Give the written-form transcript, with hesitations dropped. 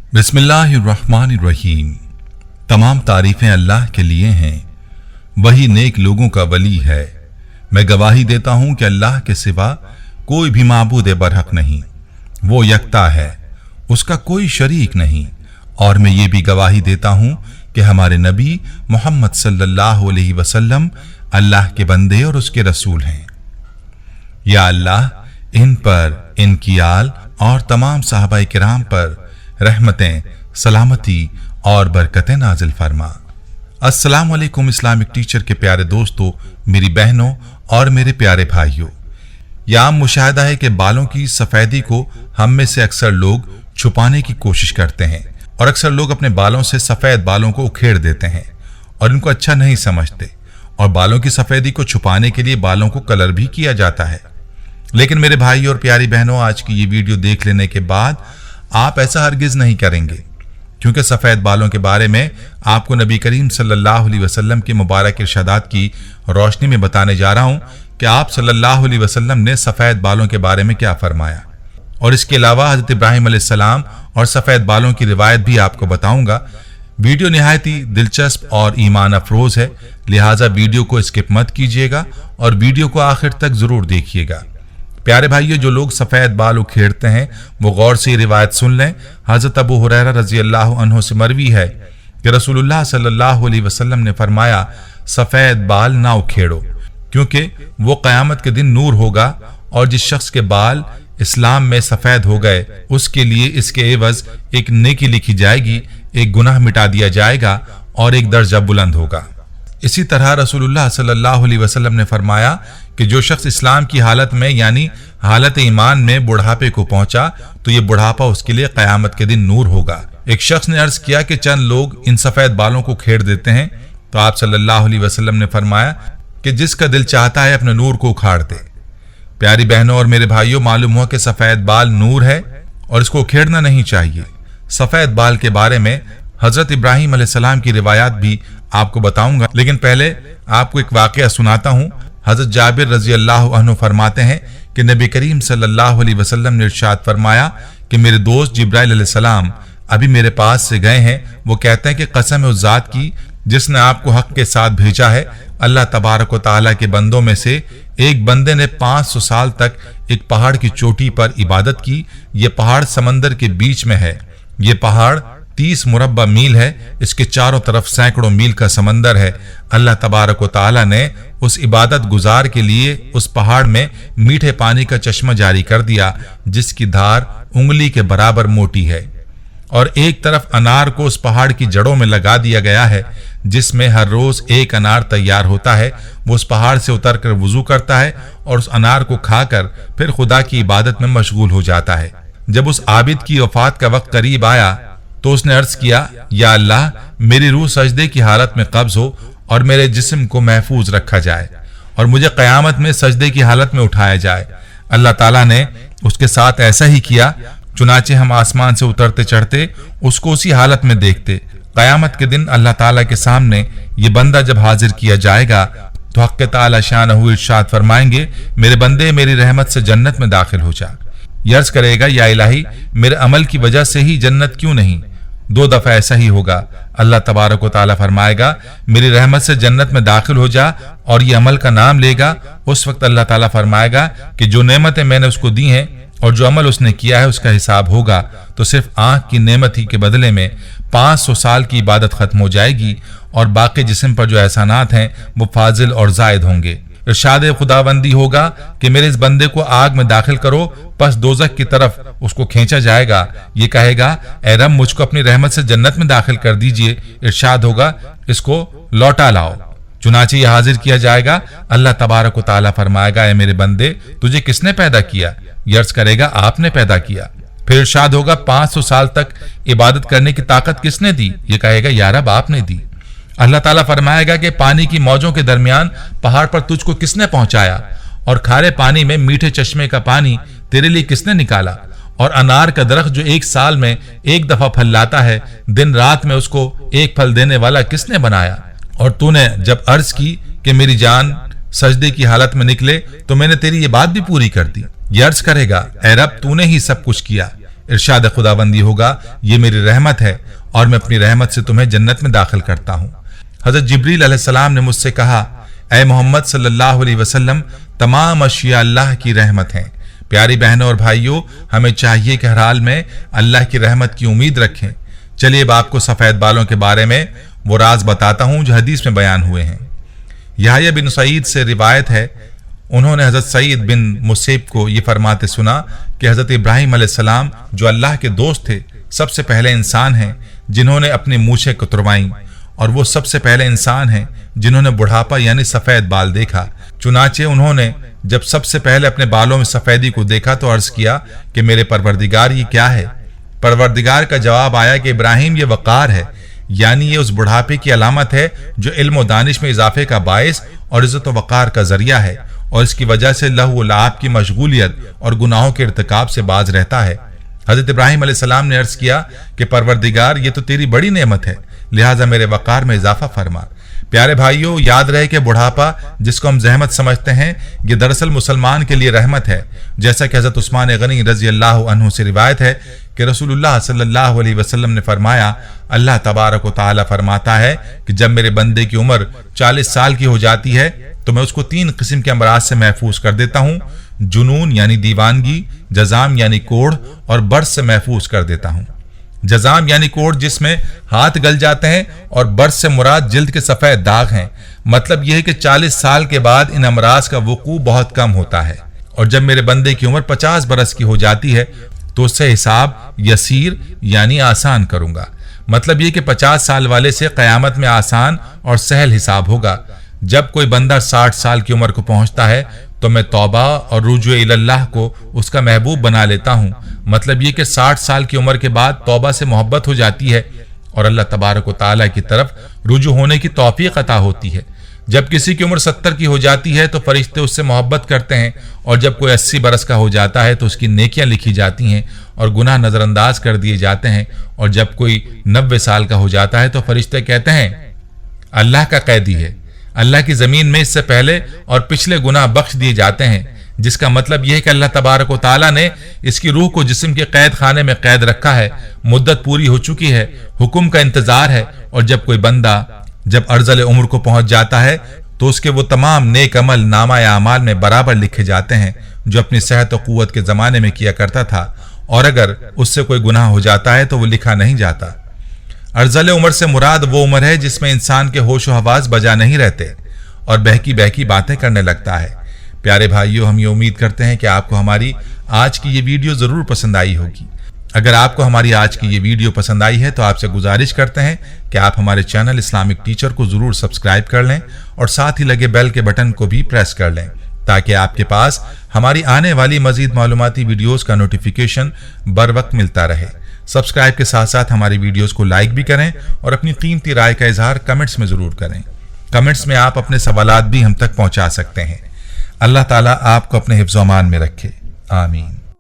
बिस्मिल्लाहिर्रहमानिर्रहीम। तमाम तारीफें अल्लाह के लिए हैं, वही नेक लोगों का वली है। मैं गवाही देता हूं कि अल्लाह के सिवा कोई भी माबूद बरहक नहीं, वो यकता है, उसका कोई शरीक नहीं। और मैं ये भी गवाही देता हूं कि हमारे नबी मोहम्मद सल्लल्लाहु अलैहि वसल्लम अल्लाह के बंदे और उसके रसूल हैं। या अल्लाह इन पर, इनकी आल और तमाम सहाबाए किराम पर रहमतें, सलामती और बरकतें नाजिल फरमा। अस्सलाम वालेकुम इस्लामिक टीचर के प्यारे दोस्तों, मेरी बहनों और मेरे प्यारे भाइयों। यह आम मुशाहिदा है कि बालों की सफ़ेदी को हम में से अक्सर लोग छुपाने की कोशिश करते हैं और अक्सर लोग अपने बालों से सफ़ेद बालों को उखेड़ देते हैं और इनको अच्छा नहीं समझते, और बालों की सफ़ेदी को छुपाने के लिए बालों को कलर भी किया जाता है। लेकिन मेरे भाई और प्यारी बहनों, आज की ये वीडियो देख लेने के बाद आप ऐसा हरगिज नहीं करेंगे, क्योंकि सफ़ेद बालों के बारे में आपको नबी करीम सल्लल्लाहु अलैहि वसल्लम के मुबारक इरशादात की रोशनी में बताने जा रहा हूं कि आप सल्लल्लाहु अलैहि वसल्लम ने सफ़ेद बालों के बारे में क्या फरमाया। और इसके अलावा हज़रत इब्राहिम अलैहिस्सलाम और सफ़ेद बालों की रिवायत भी आपको बताऊंगा। वीडियो निहायत ही दिलचस्प और ईमान अफरोज है, लिहाजा वीडियो को स्किप मत कीजिएगा और वीडियो को आखिर तक जरूर देखिएगा। प्यारे भाइयों, जो लोग सफ़ेद बाल उखेड़ते हैं वो गौर से रिवायत सुन लें। हज़रत अबू हुरैरा रज़ी अल्लाह अन्हु से मरवी है कि रसूलुल्लाह सल्लल्लाहु अलैहि वसल्लम ने फरमाया, सफ़ेद बाल ना उखेड़ो, क्योंकि वो क़यामत के दिन नूर होगा, और जिस शख्स के बाल इस्लाम में सफ़ेद हो गए उसके लिए इसके एवज एक नेकी लिखी जाएगी, एक गुनाह मिटा दिया जाएगा और एक दर्जा बुलंद होगा। इसी तरह रसूलुल्लाह सल्लल्लाहु अलैहि वसल्लम ने फरमाया कि जो शख्स इस्लाम की हालत में यानी हालत ईमान में बुढ़ापे को पहुंचा तो ये बुढ़ापा उसके लिए क़यामत के दिन नूर होगा। एक शख्स ने अर्ज किया कि चंद लोग इन सफ़ेद बालों को खेड़ देते हैं, तो आप सल्लल्लाहु अलैहि वसल्लम ने फरमाया कि जिसका दिल चाहता है अपने नूर को उखाड़ दे। प्यारी बहनों और मेरे भाइयों, मालूम हुआ कि सफ़ेद बाल नूर है और इसको उखेड़ना नहीं चाहिए। सफ़ेद बाल के बारे में हज़रत इब्राहिम अलैहिस्सलाम की रिवायात भी आपको बताऊंगा, लेकिन पहले आपको एक वाक़या सुनाता हूँ। हज़रत जाबिर रज़ी अल्लाह अन्हु फरमाते हैं कि नबी करीम सल्लल्लाहु अलैहि वसल्लम ने इरशाद फरमाया कि मेरे दोस्त जिब्राइल अलैहिस्सलाम अभी मेरे पास से गए हैं। वो कहते हैं कि कसम है उस ज़ात की जिसने आपको हक के साथ भेजा है, अल्लाह तबारक व तआला के बंदों में से एक बंदे ने 500 साल तक एक पहाड़ की चोटी पर इबादत की। ये पहाड़ समंदर के बीच में है, ये पहाड़ 30 मुरब्बा मील है, इसके चारों तरफ सैकड़ों मील का समंदर है। अल्लाह तबारक व तआला ने उस इबादत गुजार के लिए उस पहाड़ में मीठे पानी का चश्मा जारी कर दिया, जिसकी धार उंगली के बराबर मोटी है, और एक तरफ अनार को उस पहाड़ की जड़ों में लगा दिया गया है, जिसमें हर रोज एक अनार तैयार होता है। वो उस पहाड़ से उतरकर वुजू करता है और उस अनार को खाकर फिर खुदा की इबादत में मशगूल हो जाता है। जब उस आबिद की वफात का वक्त करीब आया तो उसने अर्ज किया, या अल्लाह, मेरी रूह सजदे की हालत में कब्ज हो और मेरे जिस्म को महफूज रखा जाए और मुझे क़यामत में सजदे की हालत में उठाया जाए। अल्लाह ताला ने उसके साथ ऐसा ही किया, चुनाचे हम आसमान से उतरते चढ़ते उसको उसी हालत में देखते। क़यामत के दिन अल्लाह ताला के सामने ये बंदा जब हाजिर किया जाएगा तो हक़ ताला शानहू इरशाद फरमाएंगे, मेरे बंदे मेरी रहमत से जन्नत में दाखिल हो जा। यर्ज करेगा, या इलाही, मेरे अमल की वजह से ही जन्नत क्यों नहीं? 2 दफा ऐसा ही होगा। अल्लाह तबारक व तआला फरमाएगा, मेरी रहमत से जन्नत में दाखिल हो जा, और ये अमल का नाम लेगा। उस वक्त अल्लाह ताला फरमाएगा कि जो नेमतें मैंने उसको दी हैं और जो अमल उसने किया है उसका हिसाब होगा। तो सिर्फ आंख की नेमत ही के बदले में 500 साल की इबादत खत्म हो जाएगी, और बाकी जिस्म पर जो एहसानात हैं वो फाजिल और जायद होंगे। इरशाद खुदाबंदी होगा कि मेरे इस बंदे को आग में दाखिल करो, पस दोज़ख की तरफ उसको खींचा जाएगा। ये कहेगा, ऐ रब, मुझको अपनी रहमत से जन्नत में दाखिल कर दीजिए। इरशाद होगा, इसको लौटा लाओ। चुनाचे ये हाजिर किया जाएगा। अल्लाह तबारक व तआला फरमाएगा, ऐ मेरे बंदे, तुझे किसने पैदा किया? यर्ज करेगा, आपने पैदा किया। फिर इरशाद होगा, 500 साल तक इबादत करने की ताकत किसने दी? ये कहेगा, या रब, आपने दी। अल्लाह ताला फरमाएगा कि पानी की मौजों के दरमियान पहाड़ पर तुझको किसने पहुंचाया? और खारे पानी में मीठे चश्मे का पानी तेरे लिए किसने निकाला? और अनार का दरख्त जो 1 साल में 1 दफा फल लाता है, दिन रात में उसको 1 फल देने वाला किसने बनाया? और तूने जब अर्ज की कि मेरी जान सजदे की हालत में निकले तो मैंने तेरी ये बात भी पूरी कर दी। ये अर्ज करेगा, ऐ रब, तूने ही सब कुछ किया। इरशाद खुदाबंदी होगा, ये मेरी रहमत है और मैं अपनी रहमत से तुम्हें जन्नत में दाखिल करता हूँ। हजरत जिब्रील अलैहिस्सलाम ने मुझसे कहा, ऐ मोहम्मद सल्लल्लाहु अलैहि वसल्लम, तमाम अशिया अल्लाह की रहमत हैं। प्यारी बहनों और भाइयों, हमें चाहिए कि हर हाल में अल्लाह की रहमत की उम्मीद रखें। चलिए अब आपको सफ़ेद बालों के बारे में वो राज बताता हूँ जो हदीस में बयान हुए हैं। यहया बिन सईद से रिवायत है, उन्होंने हजरत सईद बिन मुसैब को ये फरमाते सुना कि हजरत इब्राहिम अलैहिस्सलाम जो अल्लाह के दोस्त थे, सबसे पहले इंसान हैं जिन्होंने अपनी मूछें कुतरवाईं, और वो सबसे पहले इंसान हैं जिन्होंने बुढ़ापा यानी सफ़ेद बाल देखा। चुनाचे उन्होंने जब सबसे पहले अपने बालों में सफ़ेदी को देखा तो अर्ज किया कि मेरे परवरदिगार ये क्या है। परवरदिगार का जवाब आया कि इब्राहिम ये वक़ार है, यानी ये उस बुढ़ापे की अलामत है जो इल्म और दानिश में इजाफे का बायस और इज्जत व वक़ार का जरिया है, और इसकी वजह से लहू लाभ की मशगूलियत और गुनाहों के इर्तिकाब से बाज रहता है। हजरत इब्राहिम अलैहिस्सलाम ने अर्ज किया कि परवरदिगार ये तो तेरी बड़ी नेमत है, लिहाजा मेरे वक़ार में इजाफा फरमा। प्यारे भाइयों, याद रहे कि बुढ़ापा जिसको हम जहमत समझते हैं, ये दरअसल मुसलमान के लिए रहमत है। जैसा कि हजरत उस्मान गनी रजी अल्लाह अन्हु से रिवायत है कि रसूलुल्लाह सल्लल्लाहु अलैहि वसल्लम ने फरमाया, अल्लाह तबारक व तआला फरमाता है कि जब मेरे बंदे की उम्र 40 साल की हो जाती है तो मैं उसको 3 किस्म के अमराज से महफूज कर देता हूँ। जुनून यानी दीवानगी, जजाम यानी कोढ़, और बर्स से महफूज कर देता हूँ। जजाम यानी कोढ़ जिसमें हाथ गल जाते हैं, और बर्स से मुराद जिल्द के सफ़ेद दाग हैं। मतलब यह है कि 40 साल के बाद इन अमराज का वकू बहुत कम होता है। और जब मेरे बंदे की उम्र 50 बरस की हो जाती है तो उससे हिसाब यसीर यानी आसान करूंगा। मतलब ये कि 50 साल वाले से क़यामत में आसान और सहल हिसाब होगा। जब कोई बंदा 60 साल की उम्र को पहुंचता है तो मैं तौबा और रुजू इल्लाह को उसका महबूब बना लेता हूँ। मतलब ये कि 60 साल की उम्र के बाद तौबा से मोहब्बत हो जाती है और अल्लाह तबारक व तआला की तरफ रुजू होने की तौफीक अता होती है। जब किसी की उम्र 70 की हो जाती है तो फरिश्ते उससे मोहब्बत करते हैं, और जब कोई 80 बरस का हो जाता है तो उसकी नेकियां लिखी जाती हैं और गुनाह नज़रअंदाज कर दिए जाते हैं, और जब कोई 90 साल का हो जाता है तो फरिश्ते कहते हैं अल्लाह का कैदी है, अल्लाह की ज़मीन में इससे पहले और पिछले गुनाह बख्श दिए जाते हैं। जिसका मतलब यह है कि अल्लाह तबारक व तआला ने इसकी रूह को जिस्म के कैद खाने में कैद रखा है, मुद्दत पूरी हो चुकी है, हुक्म का इंतजार है। और जब कोई बंदा जब अर्ज़ल उम्र को पहुंच जाता है तो उसके वो तमाम नेक अमल नामा या अमाल में बराबर लिखे जाते हैं जो अपनी सेहत और कुव्वत के ज़माने में किया करता था, और अगर उससे कोई गुनाह हो जाता है तो वो लिखा नहीं जाता। अर्ज़ल उम्र से मुराद वो उम्र है जिसमें इंसान के होश व हवास बजा नहीं रहते और बहकी बहकी बातें करने लगता है। प्यारे भाइयों, हम ये उम्मीद करते हैं कि आपको हमारी आज की ये वीडियो ज़रूर पसंद आई होगी। अगर आपको हमारी आज की ये वीडियो पसंद आई है तो आपसे गुजारिश करते हैं कि आप हमारे चैनल इस्लामिक टीचर को ज़रूर सब्सक्राइब कर लें और साथ ही लगे बेल के बटन को भी प्रेस कर लें, ताकि आपके पास हमारी आने वाली मज़ीद मालूमाती वीडियोज़ का नोटिफिकेशन बर वक्त मिलता रहे। सब्सक्राइब के साथ साथ हमारी वीडियोज़ को लाइक भी करें और अपनी कीमती राय का इजहार कमेंट्स में ज़रूर करें। कमेंट्स में आप अपने सवालात भी हम तक पहुँचा सकते हैं। अल्लाह ताला आपको अपने हिफ्ज़-ओ-अमान में रखे। आमीन।